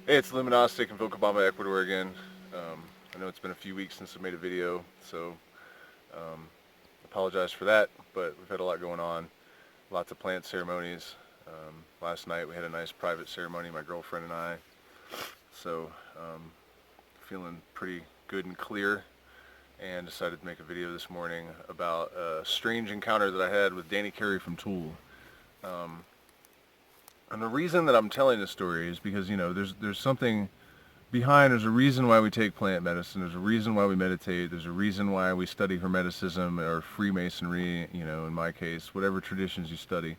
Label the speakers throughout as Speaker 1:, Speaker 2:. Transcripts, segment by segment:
Speaker 1: Hey, it's Luminostic in Vilcabamba, Ecuador again. I know it's been a few weeks since I made a video, so um, apologize for that, but we've had a lot going on. Lots of plant ceremonies. Last night we had a nice private ceremony, my girlfriend and I, so feeling pretty good and clear, and decided to make a video this morning about a strange encounter that I had with Danny Carey from Tool. Um, and the reason that I'm telling this story is because, there's something behind. There's a reason why we take plant medicine. There's a reason why we meditate. There's a reason why we study Hermeticism or Freemasonry, in my case, whatever traditions you study.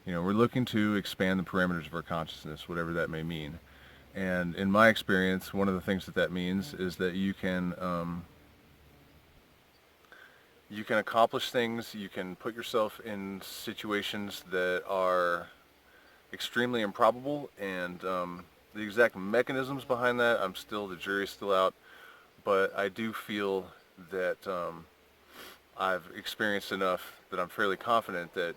Speaker 1: We're looking to expand the parameters of our consciousness, whatever that may mean. And in my experience, one of the things that means is that you can accomplish things, you can put yourself in situations that are extremely improbable, and the exact mechanisms behind that, the jury's still out, but I do feel that I've experienced enough that I'm fairly confident that,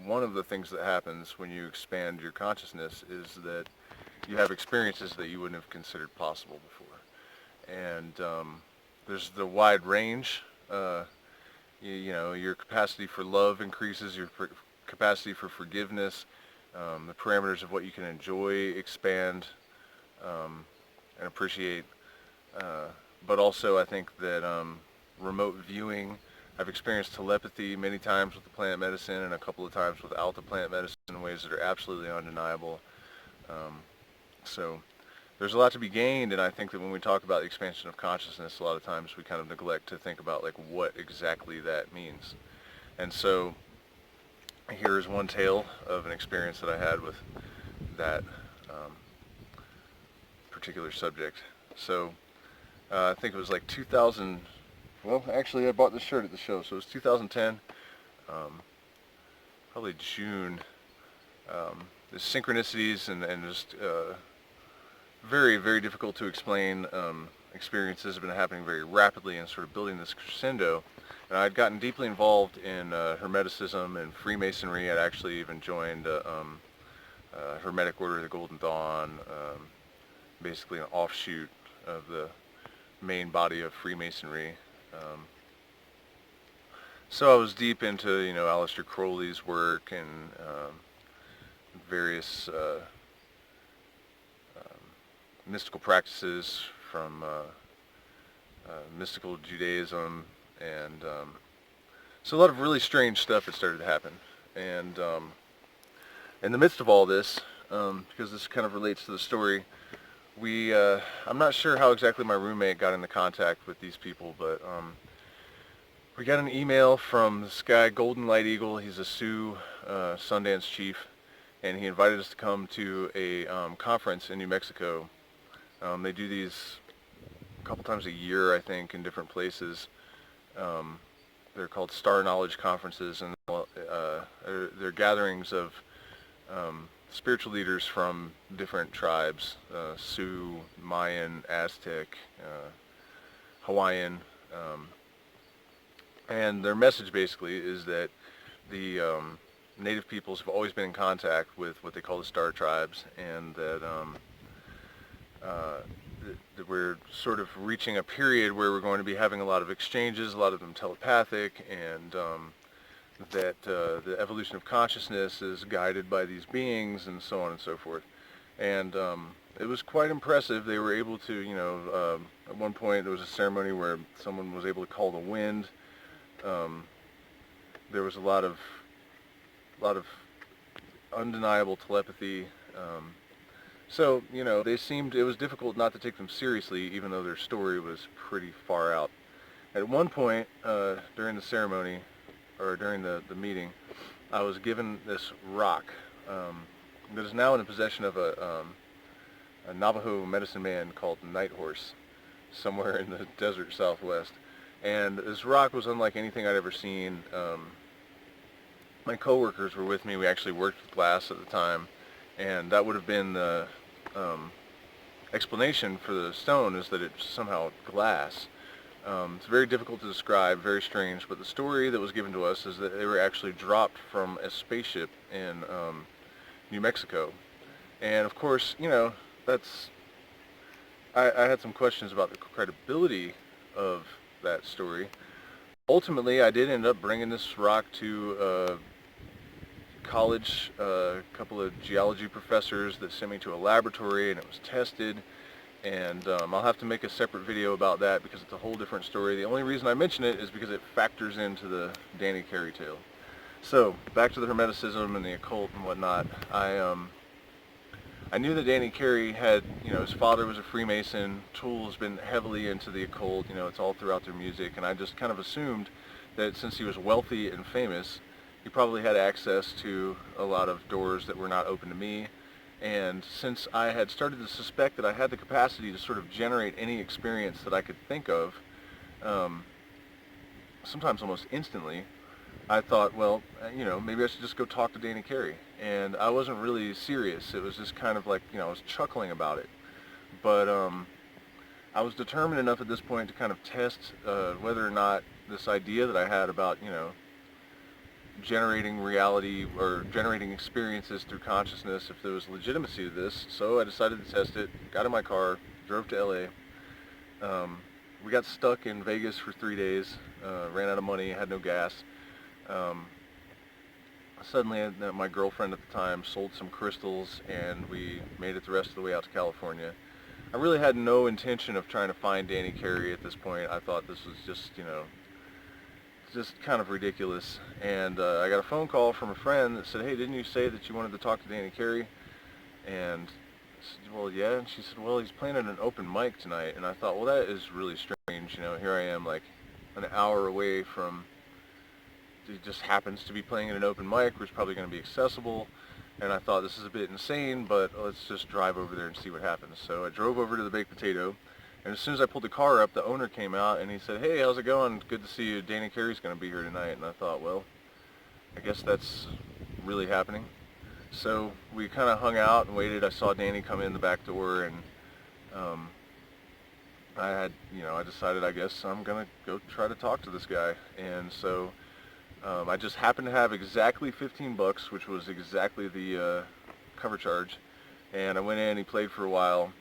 Speaker 1: one of the things that happens when you expand your consciousness is that you have experiences that you wouldn't have considered possible before. And there's the wide range. Your capacity for love increases, your capacity for forgiveness, the parameters of what you can enjoy expand and appreciate. But also I think that remote viewing, I've experienced telepathy many times with the plant medicine and a couple of times without the plant medicine in ways that are absolutely undeniable. Um, so there's a lot to be gained, and I think that when we talk about the expansion of consciousness, a lot of times we kind of neglect to think about like what exactly that means. And so here is one tale of an experience that I had with that um, particular subject. So I think it was like 2000. Well, actually, I bought this shirt at the show, so it was 2010, probably June. The synchronicities and just very, very difficult to explain experiences have been happening very rapidly and sort of building this crescendo. And I'd gotten deeply involved in Hermeticism and Freemasonry. I'd actually even joined Hermetic Order of the Golden Dawn, basically an offshoot of the main body of Freemasonry. Um, so I was deep into, Aleister Crowley's work and various mystical practices from mystical Judaism, and so a lot of really strange stuff had started to happen. And in the midst of all this, because this kind of relates to the story, I'm not sure how exactly my roommate got into contact with these people, but we got an email from this guy, Golden Light Eagle. He's a Sioux Sundance chief, and he invited us to come to a conference in New Mexico. They do these a couple times a year, I think, in different places. They're called Star Knowledge Conferences, and they're gatherings of spiritual leaders from different tribes, Sioux, Mayan, Aztec, Hawaiian, and their message basically is that the native peoples have always been in contact with what they call the star tribes, and that we're sort of reaching a period where we're going to be having a lot of exchanges, a lot of them telepathic, and that the evolution of consciousness is guided by these beings, and so on and so forth. And it was quite impressive. They were able to, at one point there was a ceremony where someone was able to call the wind. There was a lot of undeniable telepathy. So, it was difficult not to take them seriously, even though their story was pretty far out. At one point, during the ceremony, or during the meeting, I was given this rock that is now in the possession of a Navajo medicine man called Night Horse, somewhere in the desert southwest. And this rock was unlike anything I'd ever seen. My coworkers were with me. We actually worked with glass at the time, and that would have been the explanation for the stone, is that it's somehow glass. It's very difficult to describe, very strange, but the story that was given to us is that they were actually dropped from a spaceship in New Mexico. And of course, that's I had some questions about the credibility of that story. Ultimately, I did end up bringing this rock to college, a couple of geology professors that sent me to a laboratory, and it was tested. And I'll have to make a separate video about that because it's a whole different story. The only reason I mention it is because it factors into the Danny Carey tale. So, back to the Hermeticism and the occult and whatnot. I knew that Danny Carey had, his father was a Freemason. Tool has been heavily into the occult, it's all throughout their music, and I just kind of assumed that since he was wealthy and famous, he probably had access to a lot of doors that were not open to me. And since I had started to suspect that I had the capacity to sort of generate any experience that I could think of, sometimes almost instantly, I thought, well, maybe I should just go talk to Danny Carey. And I wasn't really serious. It was just kind of like, I was chuckling about it. But I was determined enough at this point to kind of test whether or not this idea that I had about, generating reality or generating experiences through consciousness, if there was legitimacy to this. So I decided to test it, got in my car, drove to LA. We got stuck in Vegas for 3 days, ran out of money, had no gas. Suddenly my girlfriend at the time sold some crystals, and we made it the rest of the way out to California. I really had no intention of trying to find Danny Carey at this point. I thought this was just kind of ridiculous. And I got a phone call from a friend that said, hey, didn't you say that you wanted to talk to Danny Carey? And I said, well, yeah. And she said, well, he's playing at an open mic tonight. And I thought, well, that is really strange. Here I am like an hour away from, he just happens to be playing at an open mic, which is probably going to be accessible. And I thought, this is a bit insane, but let's just drive over there and see what happens. So I drove over to the Baked Potato, and as soon as I pulled the car up, the owner came out and he said, hey, how's it going? Good to see you. Danny Carey's going to be here tonight. And I thought, well, I guess that's really happening. So we kind of hung out and waited. I saw Danny come in the back door, and I decided, I guess I'm going to go try to talk to this guy. And so I just happened to have exactly $15, which was exactly the cover charge. And I went in, he played for a while.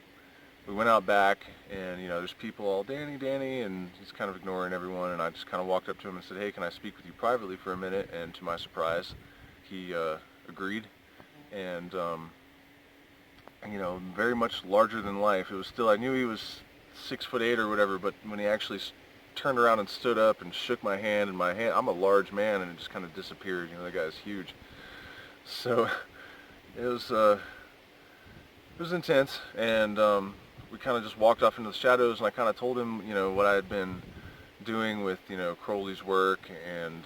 Speaker 1: We went out back, and there's people all, Danny, Danny, and he's kind of ignoring everyone. And I just kind of walked up to him and said, hey, can I speak with you privately for a minute? And to my surprise, he agreed. And very much larger than life. It was still, I knew he was 6'8" or whatever, but when he actually turned around and stood up and shook my hand, I'm a large man, and it just kind of disappeared. That guy's huge. So it was intense, and we kind of just walked off into the shadows, and I kind of told him, what I had been doing with, Crowley's work, and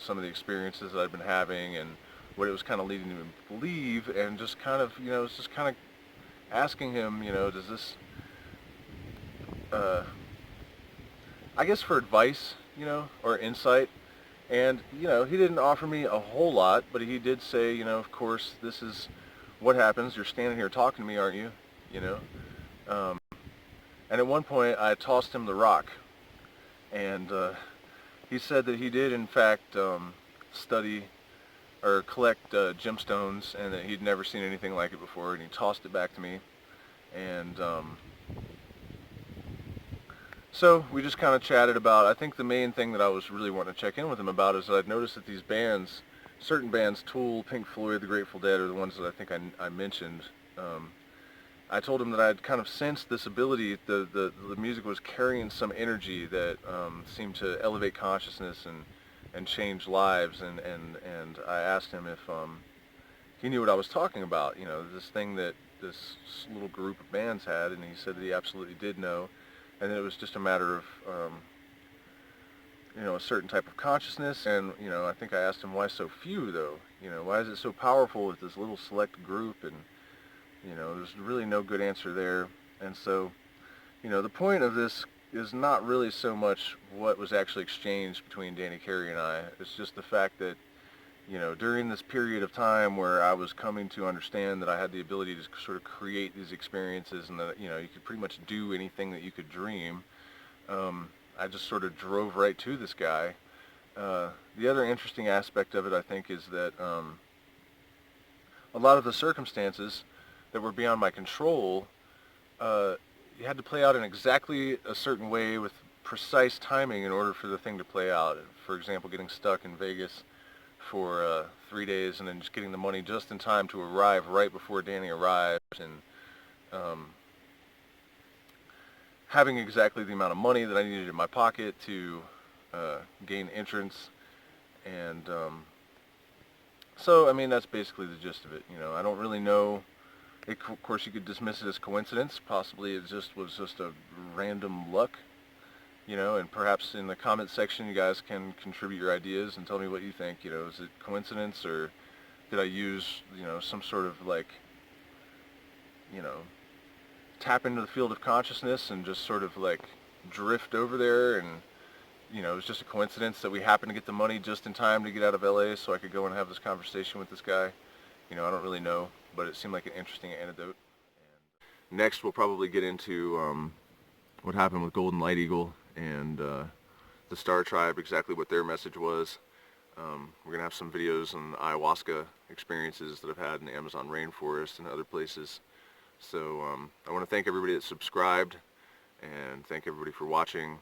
Speaker 1: some of the experiences that I'd been having, and what it was kind of leading me to believe, and just kind of, was just kind of asking him, does this, I guess for advice, or insight. And, he didn't offer me a whole lot, but he did say, of course, this is what happens. You're standing here talking to me, aren't you? And at one point, I tossed him the rock. And he said that he did, in fact, study or collect gemstones, and that he'd never seen anything like it before, and he tossed it back to me. And so we just kind of chatted about, I think the main thing that I was really wanting to check in with him about is that I'd noticed that these bands, certain bands, Tool, Pink Floyd, The Grateful Dead, are the ones that I think I mentioned. I told him that I'd kind of sensed this ability, the music was carrying some energy that seemed to elevate consciousness and change lives, and I asked him if he knew what I was talking about, this thing that this little group of bands had, and he said that he absolutely did know. And it was just a matter of, a certain type of consciousness. And, I think I asked him, why so few, though? Why is it so powerful with this little select group? And, there's really no good answer there. And so, the point of this is not really so much what was actually exchanged between Danny Carey and I. It's just the fact that, during this period of time where I was coming to understand that I had the ability to sort of create these experiences, and that, you could pretty much do anything that you could dream, I just sort of drove right to this guy. The other interesting aspect of it, I think, is that a lot of the circumstances that were beyond my control, you had to play out in exactly a certain way with precise timing in order for the thing to play out. For example, getting stuck in Vegas for 3 days and then just getting the money just in time to arrive right before Danny arrives, and having exactly the amount of money that I needed in my pocket to gain entrance. And so, I mean, that's basically the gist of it. You know, I don't really know. Of course, you could dismiss it as coincidence. Possibly it just was just a random luck. You know, and perhaps in the comment section you guys can contribute your ideas and tell me what you think. You know, is it coincidence, or did I use, you know, some sort of like, you know, tap into the field of consciousness and just sort of like drift over there, and you know, it was just a coincidence that we happened to get the money just in time to get out of LA so I could go and have this conversation with this guy. You know, I don't really know, but it seemed like an interesting anecdote. And next we'll probably get into what happened with Golden Light Eagle and the Star Tribe, exactly what their message was. We're going to have some videos on ayahuasca experiences that I've had in the Amazon rainforest and other places. So I want to thank everybody that subscribed and thank everybody for watching.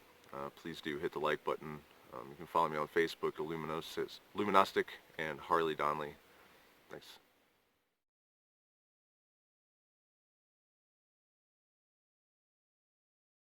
Speaker 1: Please do hit the like button. You can follow me on Facebook, Luminostic and Harley Donnelly. Thanks.